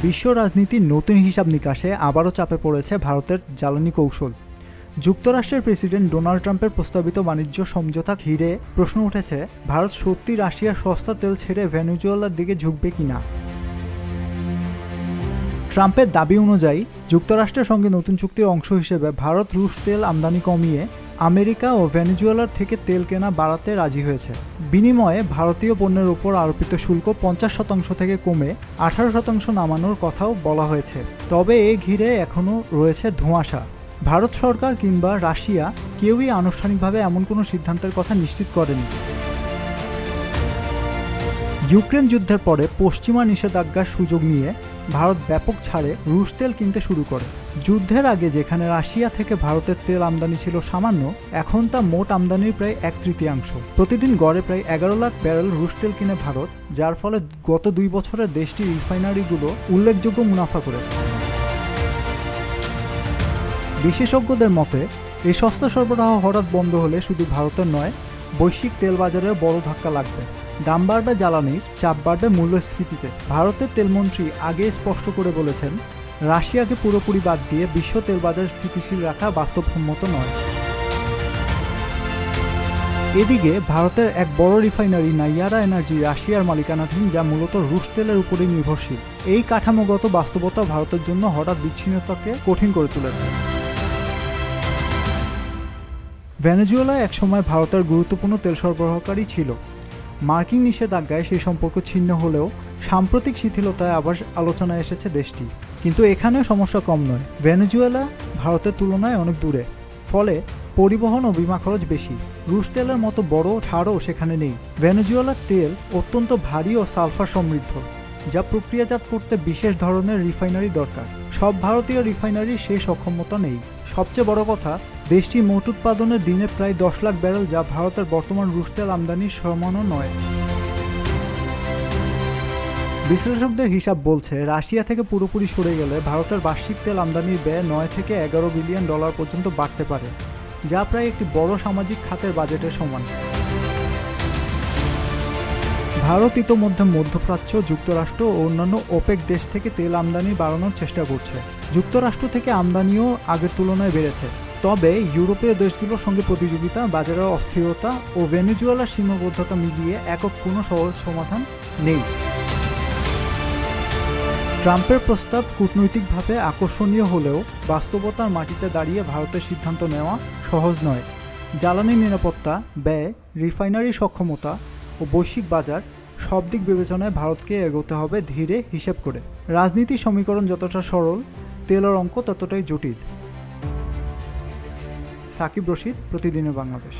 বিশ্ব রাজনীতির নতুন হিসাব নিকাশে আবারও চাপে পড়েছে ভারতের জ্বালানি কৌশল। যুক্তরাষ্ট্রের প্রেসিডেন্ট ডোনাল্ড ট্রাম্পের প্রস্তাবিত বাণিজ্য সমঝোতা ঘিরে প্রশ্ন উঠেছে, ভারত সত্যি রাশিয়ার সস্তা তেল ছেড়ে ভেনেজুয়েলার দিকে ঝুঁকবে কিনা। ট্রাম্পের দাবি অনুযায়ী যুক্তরাষ্ট্রের সঙ্গে নতুন চুক্তির অংশ হিসেবে ভারত রুশ তেল আমদানি কমিয়ে আমেরিকা ও ভেনেজুয়েলার থেকে তেল কেনা বাড়াতে রাজি হয়েছে। বিনিময়ে ভারতীয় পণ্যের উপর আরোপিত শুল্ক 50% থেকে কমে 18% নামানোর কথাও বলা হয়েছে। তবে এ ঘিরে এখনও রয়েছে ধোঁয়াশা। ভারত সরকার কিংবা রাশিয়া কেউই আনুষ্ঠানিকভাবে এমন কোনো সিদ্ধান্তের কথা নিশ্চিত করেনি। ইউক্রেন যুদ্ধের পরে পশ্চিমা নিষেধাজ্ঞার সুযোগ নিয়ে ভারত ব্যাপক ছাড়ে রুশ তেল কিনতে শুরু করে। যুদ্ধের আগে যেখানে রাশিয়া থেকে ভারতের তেল আমদানি ছিল সামান্য, এখন তা মোট আমদানির প্রায় 1/3। প্রতিদিন গড়ে প্রায় 11 লাখ ব্যারেল রুশ তেল কিনে ভারত, যার ফলে গত 2 বছরে দেশটির রিফাইনারিগুলো উল্লেখযোগ্য মুনাফা করেছে। বিশেষজ্ঞদের মতে এই সস্তা সরবরাহ হঠাৎ বন্ধ হলে শুধু ভারতের নয়, বৈশ্বিক তেল বাজারেও বড় ধাক্কা লাগবে। দাম বাড়বে জ্বালানির, চাপ বাড়বে মূল্যস্ফীতিতে। ভারতের তেলমন্ত্রী আগে স্পষ্ট করে বলেছেন, রাশিয়াকে পুরোপুরি বাদ দিয়ে বিশ্ব তেল বাজার স্থিতিশীল রাখা বাস্তবসম্মত নয়। এদিকে ভারতের এক বড় রিফাইনারি নাইয়ারা এনার্জি রাশিয়ার মালিকানাধীন, যা মূলত রুশ তেলের উপরেই নির্ভরশীল। এই কাঠামোগত বাস্তবতা ভারতের জন্য হঠাৎ বিচ্ছিন্নতাকে কঠিন করে তুলেছে। ভেনেজুয়েলা একসময় ভারতের গুরুত্বপূর্ণ তেল সরবরাহকারী ছিল। মার্কিন নিষেধাজ্ঞায় সেই সম্পর্ক ছিন্ন হলেও সাম্প্রতিক শিথিলতায় আবার আলোচনায় এসেছে দেশটি। কিন্তু এখানে সমস্যা কম নয়। ভেনেজুয়েলা ভারতের তুলনায় অনেক দূরে, ফলে পরিবহন ও বিমা খরচ বেশি। রুশ তেলের মতো বড় ছাড়ও সেখানে নেই। ভেনেজুয়েলার তেল অত্যন্ত ভারী ও সালফার সমৃদ্ধ, যা প্রক্রিয়াজাত করতে বিশেষ ধরনের রিফাইনারি দরকার। সব ভারতীয় রিফাইনারির সেই সক্ষমতা নেই। সবচেয়ে বড় কথা, দেশটি মোট উৎপাদনের দিনে প্রায় 10 লাখ ব্যারেল, যা ভারতের বর্তমান রুশ তেল আমদানির সমানও নয়। বিশ্লেষকদের হিসাব বলছে, রাশিয়া থেকে পুরোপুরি সরে গেলে ভারতের বার্ষিক তেল আমদানির ব্যয় 9 থেকে 11 বিলিয়ন ডলার পর্যন্ত বাড়তে পারে, যা প্রায় একটি বড় সামাজিক খাতের বাজেটের সমান। ভারত ইতোমধ্যে মধ্যপ্রাচ্য, যুক্তরাষ্ট্র ও অন্যান্য ওপেক দেশ থেকে তেল আমদানি বাড়ানোর চেষ্টা করছে। যুক্তরাষ্ট্র থেকে আমদানিও আগের তুলনায় বেড়েছে। তবে ইউরোপীয় দেশগুলোর সঙ্গে প্রতিযোগিতা, বাজারের অস্থিরতা ও ভেনেজুয়েলার সীমাবদ্ধতা মিলিয়ে একক কোনো সহজ সমাধান নেই। ট্রাম্পের প্রস্তাব কূটনৈতিকভাবে আকর্ষণীয় হলেও বাস্তবতার মাটিতে দাঁড়িয়ে ভারতের সিদ্ধান্ত নেওয়া সহজ নয়। জ্বালানি নিরাপত্তা, ব্যয়, রিফাইনারি সক্ষমতা ও বৈশ্বিক বাজার সব দিক বিবেচনায় ভারতকে এগোতে হবে ধীরে, হিসেব করে। রাজনীতির সমীকরণ যতটা সরল, তেলের অঙ্ক ততটাই জটিল। সাকিব রশিদ, প্রতিদিনের বাংলাদেশ।